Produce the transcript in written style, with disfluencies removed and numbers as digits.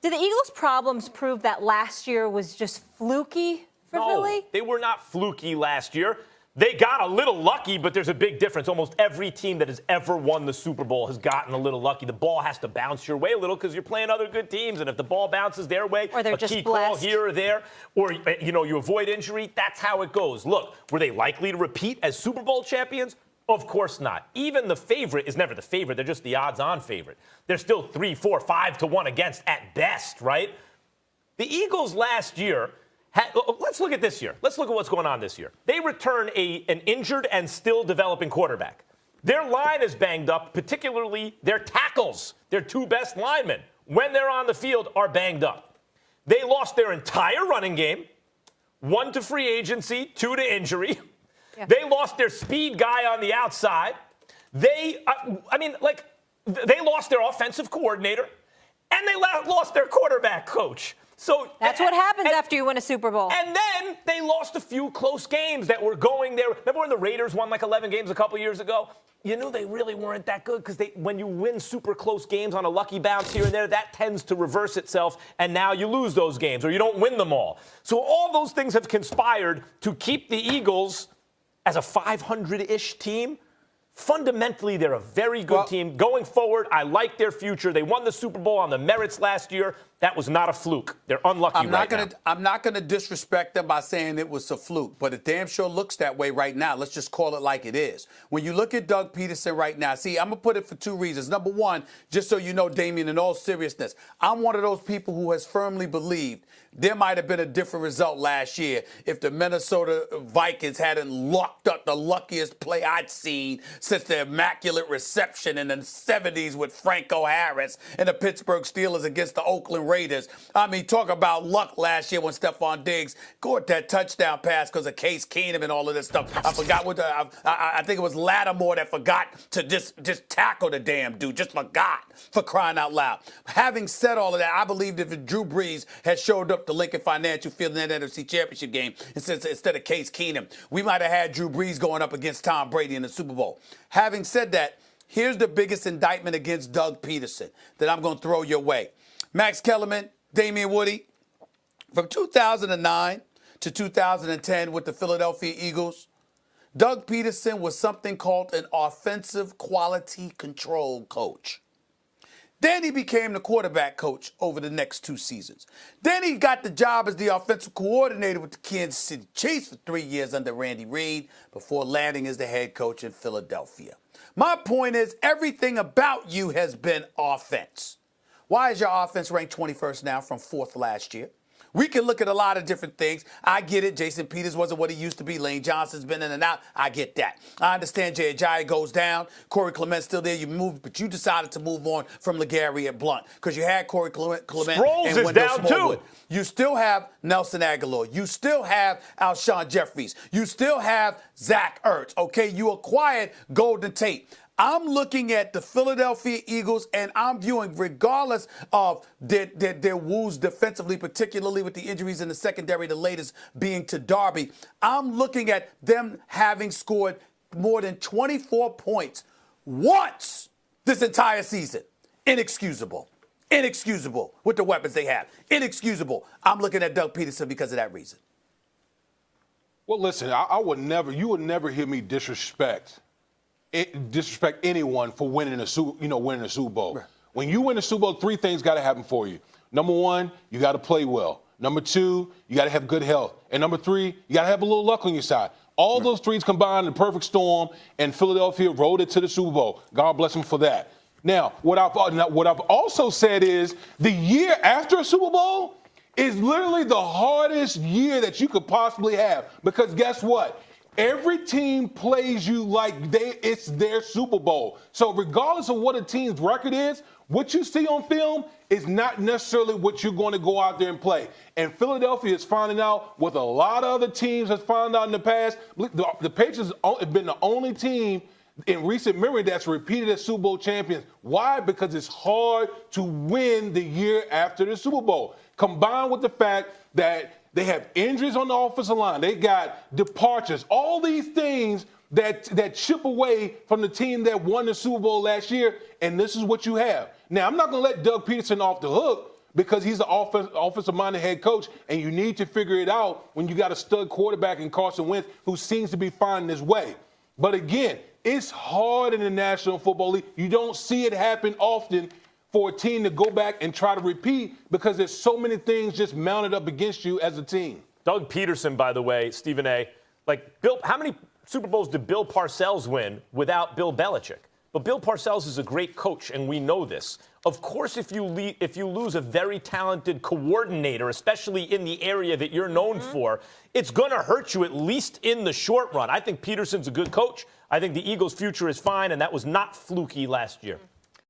Did the Eagles' problems prove that last year was just fluky for Philly? They were not fluky last year. They got a little lucky, but there's a big difference. Almost every team that has ever won the Super Bowl has gotten a little lucky. The ball has to bounce your way a little because you're playing other good teams. And if the ball bounces their way, or they're a just key blessed. call here or there, or you avoid injury, that's how it goes. Look, were they likely to repeat as Super Bowl champions? Of course not. Even the favorite is never the favorite. They're just the odds-on favorite. They're still 3, 4, 5 to 1 against at best, right? The Eagles last year. Let's look at this year. Let's look at what's going on this year. They return an injured and still developing quarterback. Their line is banged up, particularly their tackles. Their 2 best linemen, when they're on the field, are banged up. They lost their entire running game, 1 to free agency, 2 to injury. Yeah. They lost their speed guy on the outside. They lost their offensive coordinator, and they lost their quarterback coach. So that's what happens after you win a Super Bowl. And then they lost a few close games that were going there. Remember when the Raiders won like 11 games a couple years ago? You knew they really weren't that good because when you win super close games on a lucky bounce here and there, that tends to reverse itself, and now you lose those games or you don't win them all. So all those things have conspired to keep the Eagles as a 500-ish team. Fundamentally, they're a very good team. Going forward, I like their future. They won the Super Bowl on the merits last year. That was not a fluke. They're unlucky now. I'm not going to disrespect them by saying it was a fluke, but it damn sure looks that way right now. Let's just call it like it is. When you look at Doug Peterson right now, see, I'm going to put it for 2 reasons. Number one, just so you know, Damien, in all seriousness, I'm one of those people who has firmly believed there might have been a different result last year if the Minnesota Vikings hadn't locked up the luckiest play I'd seen since the Immaculate Reception in the 70s with Franco Harris and the Pittsburgh Steelers against the Oakland Raiders. I mean, talk about luck last year when Stephon Diggs caught that touchdown pass because of Case Keenum and all of this stuff. I forgot I think it was Lattimore that forgot to just tackle the damn dude, just forgot, for crying out loud. Having said all of that, I believe if Drew Brees had showed up to Lincoln Financial Field in that NFC Championship game instead of Case Keenum, we might have had Drew Brees going up against Tom Brady in the Super Bowl. Having said that, here's the biggest indictment against Doug Peterson that I'm going to throw your way. Max Kellerman, Damien Woody, from 2009 to 2010 with the Philadelphia Eagles, Doug Peterson was something called an offensive quality control coach. Then he became the quarterback coach over the next 2 seasons. Then he got the job as the offensive coordinator with the Kansas City Chiefs for 3 years under Randy Reid before landing as the head coach in Philadelphia. My point is, everything about you has been offense. Why is your offense ranked 21st now from 4th last year? We can look at a lot of different things. I get it. Jason Peters wasn't what he used to be. Lane Johnson's been in and out. I get that. I understand Jay Ajayi goes down. Corey Clement's still there. You moved, but you decided to move on from LeGarrette Blount because you had Corey Clement Sproles and Wendell Smallwood. Too. You still have Nelson Aguilar. You still have Alshon Jeffries. You still have Zach Ertz. Okay, you acquired Golden Tate. I'm looking at the Philadelphia Eagles, and I'm viewing, regardless of their woes defensively, particularly with the injuries in the secondary, the latest being to Darby, I'm looking at them having scored more than 24 points once this entire season. Inexcusable. Inexcusable with the weapons they have. Inexcusable. I'm looking at Doug Peterson because of that reason. Well, listen, you would never hear me disrespect anyone for winning a Super Bowl. Right. When you win a Super Bowl, 3 things got to happen for you. Number 1, you got to play well. Number 2, you got to have good health. And number 3, you got to have a little luck on your side. All those 3 combined in a perfect storm, and Philadelphia rode it to the Super Bowl. God bless them for that. Now, what I've also said is the year after a Super Bowl is literally the hardest year that you could possibly have, because guess what? Every team plays you like it's their Super Bowl. So regardless of what a team's record is, what you see on film is not necessarily what you're going to go out there and play. And Philadelphia is finding out what a lot of other teams have found out in the past. The Patriots have been the only team in recent memory that's repeated as Super Bowl champions. Why? Because it's hard to win the year after the Super Bowl. Combined with the fact that they have injuries on the offensive line. They got departures. All these things that chip away from the team that won the Super Bowl last year, and this is what you have. Now, I'm not going to let Doug Peterson off the hook because he's an offensive-minded head coach, and you need to figure it out when you got a stud quarterback in Carson Wentz who seems to be finding his way. But again, it's hard in the National Football League. You don't see it happen often for a team to go back and try to repeat because there's so many things just mounted up against you as a team. Doug Peterson, by the way, Stephen A., like Bill, how many Super Bowls did Bill Parcells win without Bill Belichick? But Bill Parcells is a great coach, and we know this. Of course, if you lose a very talented coordinator, especially in the area that you're known for, it's going to hurt you at least in the short run. I think Peterson's a good coach. I think the Eagles' future is fine, and that was not fluky last year.